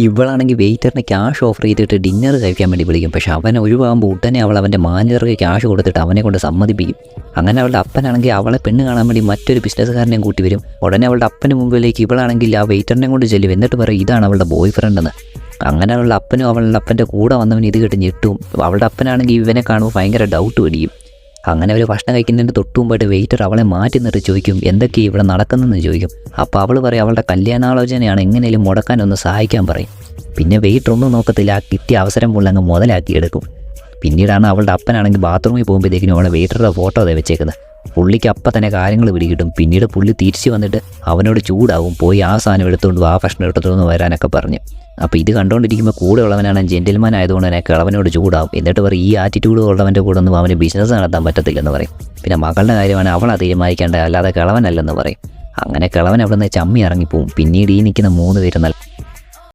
ഇവളാണെങ്കിൽ വെയിറ്ററിന് cash offer ചെയ്തിട്ട് dinner കഴിക്കാൻ വേണ്ടി വിളിക്കും. പക്ഷേ അവൻ ഒഴിവാകുമ്പോൾ ഉടനെ അവൾ അവൻ്റെ മാനേജർക്ക് ക്യാഷ് കൊടുത്തിട്ട് അവനെ കൊണ്ട് സമ്മതിപ്പിക്കും. അങ്ങനെ അവളുടെ അപ്പനാണെങ്കിൽ അവളെ പെണ്ണ് കാണാൻ വേണ്ടി മറ്റൊരു ബിസിനസ്സുകാരനെയും കൂട്ടി വരും. ഉടനെ അവളുടെ അപ്പന് മുമ്പിലേക്ക് ഇവളാണെങ്കിൽ ആ വെയിറ്ററിനെ കൊണ്ട് ചെല്ലും. എന്നിട്ട് പറയും ഇതാണ് അവളുടെ ബോയ് ഫ്രണ്ട് എന്ന്. അങ്ങനെ അവളുടെ അപ്പനും അവളുടെ അപ്പൻ്റെ കൂടെ വന്നവൻ ഇത് കേട്ട് ഞെട്ടും. അവളുടെ അപ്പനാണെങ്കിൽ ഇവനെ കാണുമ്പോൾ ഭയങ്കര ഡൗട്ട് പിടിക്കും. അങ്ങനെ അവർ ഭക്ഷണം കഴിക്കുന്നതിന് തൊട്ട് മുമ്പായിട്ട് വെയിറ്റർ അവളെ മാറ്റി നിർത്തി ചോദിക്കും എന്തൊക്കെ ഇവിടെ നടക്കുന്നതെന്ന് ചോദിക്കും. അപ്പോൾ അവൾ പറയും അവളുടെ കല്യാണാലോചനയാണ്, എങ്ങനെയും മുടക്കാനൊന്ന് സഹായിക്കാൻ പറയും. പിന്നെ വെയിറ്റർ ഒന്നും നോക്കത്തില്ല, ആ കിട്ടിയ അവസരം പോലെ അങ്ങ് മുതലാക്കിയെടുക്കും. പിന്നീടാണ് അവളുടെ അപ്പനാണെങ്കിൽ ബാത്റൂമിൽ പോകുമ്പോഴത്തേക്കിനും അവളെ വെയിറ്ററുടെ ഫോട്ടോ അതേ വെച്ചേക്കുന്നത്. പുള്ളിക്ക് അപ്പം തന്നെ കാര്യങ്ങൾ പിടികിട്ടും. പിന്നീട് പുള്ളി തിരിച്ച് വന്നിട്ട് അവനോട് ചൂടാവും, പോയി ആ സാധനം എടുത്തുകൊണ്ട് ആ ഭക്ഷണം എടുത്തുകൊണ്ട് വരാനൊക്കെ പറഞ്ഞു. അപ്പോൾ ഇത് കണ്ടുകൊണ്ടിരിക്കുമ്പോൾ കൂടെ ഉള്ളവനാണ് ജെന്റിൽമാൻ ആയതുകൊണ്ട് തന്നെ കിളവനോട് ചൂടാവും. എന്നിട്ട് പറയും ഈ ആറ്റിറ്റ്യൂഡ് ഉള്ളവൻ്റെ കൂടെ ഒന്നും അവന് ബിസിനസ് നടത്താൻ പറ്റത്തില്ലെന്ന് പറയും. പിന്നെ മകളുടെ കാര്യമാണ് അവളാ തീരുമാനിക്കേണ്ടത്, അല്ലാതെ കിളവനല്ലെന്ന് പറയും. അങ്ങനെ കിളവൻ അവിടെ നിന്ന് ചമ്മി ഇറങ്ങിപ്പോവും. പിന്നീട് ഈ നിൽക്കുന്ന 3 പേര് നല്ല